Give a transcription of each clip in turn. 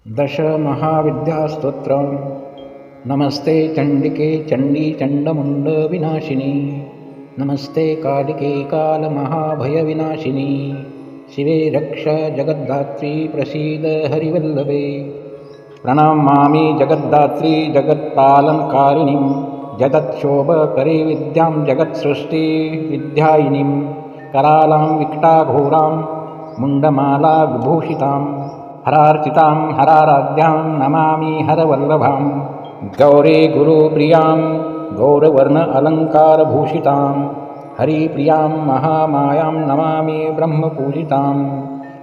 दश महाविद्यास्तोत्र। नमस्ते चंडिके चंडी चंडमुंड विनाशिनी। नमस्ते कालिके कालमहाभयविनाशिनी। शिवे रक्ष जगद्धात्री प्रसीद हरिवल्लभे। प्रणमामि जगद्धात्री जगत्पालनकारिणीं। जगत्शोभकरी विद्यां जगत्सृष्टिविद्यायिनीं। करालां विकटाघोरां मुण्डमाला विभूषितां। हरार्चितां हराराध्यां नमामि हरवल्लभां। गौरी गुरुप्रियां गौरवर्ण अलङ्कारभूषितां। हरिप्रियां महामायां नमामि ब्रह्मपूजितां।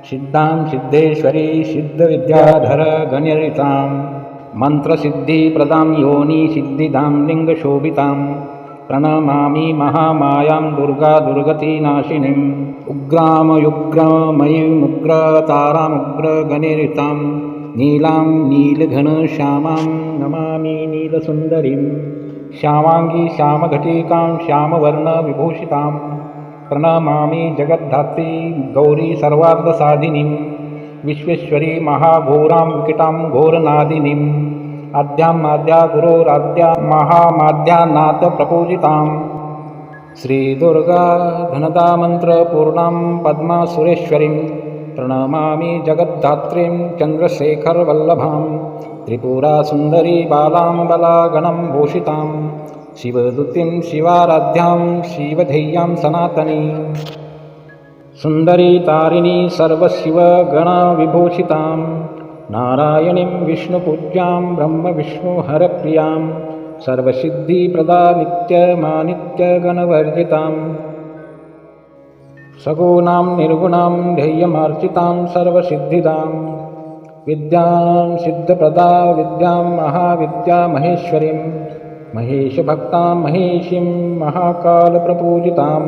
सिद्धां सिद्धेश्वरी सिद्धविद्याधर गणरितां। मन्त्रसिद्धिप्रदां योनि सिद्धिदां लिङ्गशोभितां। प्रणमामि महामायां दुर्गा दुर्गतिनाशिनीम्। उग्रामयुग्रमयीमुग्रतारामुग्रगणरितां। नीलां नीलघनश्यामां नमामि नीलसुन्दरीं। श्यामाङ्गी श्यामघटिकां श्यामवर्णविभूषितां। प्रणमामि जगद्धात्री गौरी सर्वार्थसाधिनीं। विश्वेश्वरी महाघोरां विकटां घोरनादिनीम्। आद्या गुरोराद्या महामाद्यानाथ प्रपूजितां। श्रीदुर्गा धनदामन्त्रपूर्णां पद्मासुरेश्वरीं। प्रणमामि जगद्धात्रीं चन्द्रशेखरवल्लभां। त्रिपुरासुन्दरी बालां बलागणं भूषितां। शिवदूतीं शिवाराध्यां शिवधेय्यां सनातनी। सुन्दरी तारिणी सर्वशिवगणविभूषितां। नारायणीं विष्णुपूज्यां ब्रह्मविष्णुहरप्रियां। सर्वसिद्धिप्रदा नित्यमानित्यगणवर्जितां। सगुणां निर्गुणां ध्येयमार्चितां सर्वसिद्धिदां। विद्यां सिद्धप्रदा विद्यां महाविद्या महेश्वरीं। महेशभक्तां महेशीं महाकालप्रपूजितां।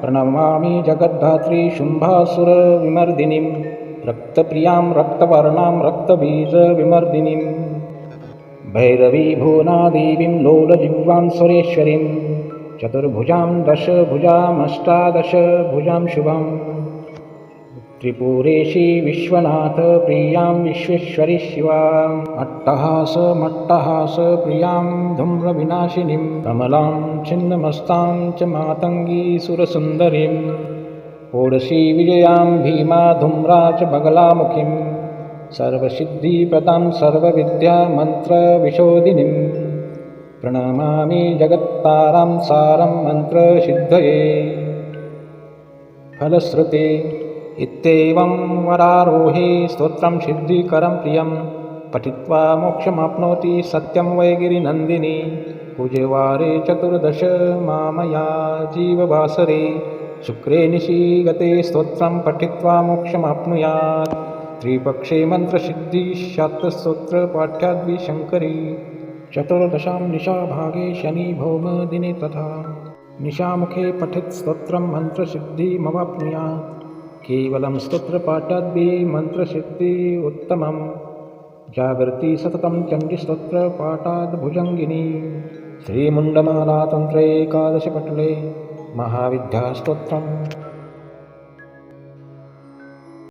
प्रणमामि जगद्धात्री शुम्भासुरविमर्दिनीं। रक्तप्रियां रक्तवर्णां रक्तबीजविमर्दिनीं। भैरवी भुवनादेवीं लोलजिह्वां सुरेश्वरीं। चतुर्भुजां दशभुजामष्टादशभुजां शुभां। त्रिपुरेशी विश्वनाथ प्रियां विश्वेश्वरी शिवाम्। अट्टहासमट्टहासप्रियां धूम्रविनाशिनीं। कमलां छिन्नमस्तां च मातङ्गी सुरसुन्दरीं। षोडशी विजयां भीमा धूम्रा च बगलामुखीं। सर्वसिद्धिप्रदां सर्वविद्यामन्त्रविशोधिनीं। प्रणमामि जगत्तारां सारं मन्त्रसिद्धये। फलश्रुते इत्येवं वरारोहे स्तोत्रं सिद्धिकरं प्रियं। पठित्वा मोक्षमाप्नोति सत्यं वै गिरिनन्दिनी। कुजवारे चतुर्दश मामया जीववासरे। शुक्रे निशि गते स्तोत्रं पठित्वा मोक्षमाप्नुयात्। त्रिपक्षे मन्त्रसिद्धिः स्यात् स्तोत्रपाठ्याद्विशङ्करी। चतुर्दशां निशाभागे शनि भौमदिने तथा। निशामुखे पठेत् स्तोत्रं मन्त्रसिद्धिमवाप्नुयात्। केवलं स्तोत्रपाठाद्भिः मन्त्रसिद्धि उत्तमं। जागर्ति सततं चण्डीस्तोत्रपाठाद् भुजङ्गिनी। श्रीमुण्डमालातन्त्रे एकादशपटले महाविद्यास्तोत्रम्।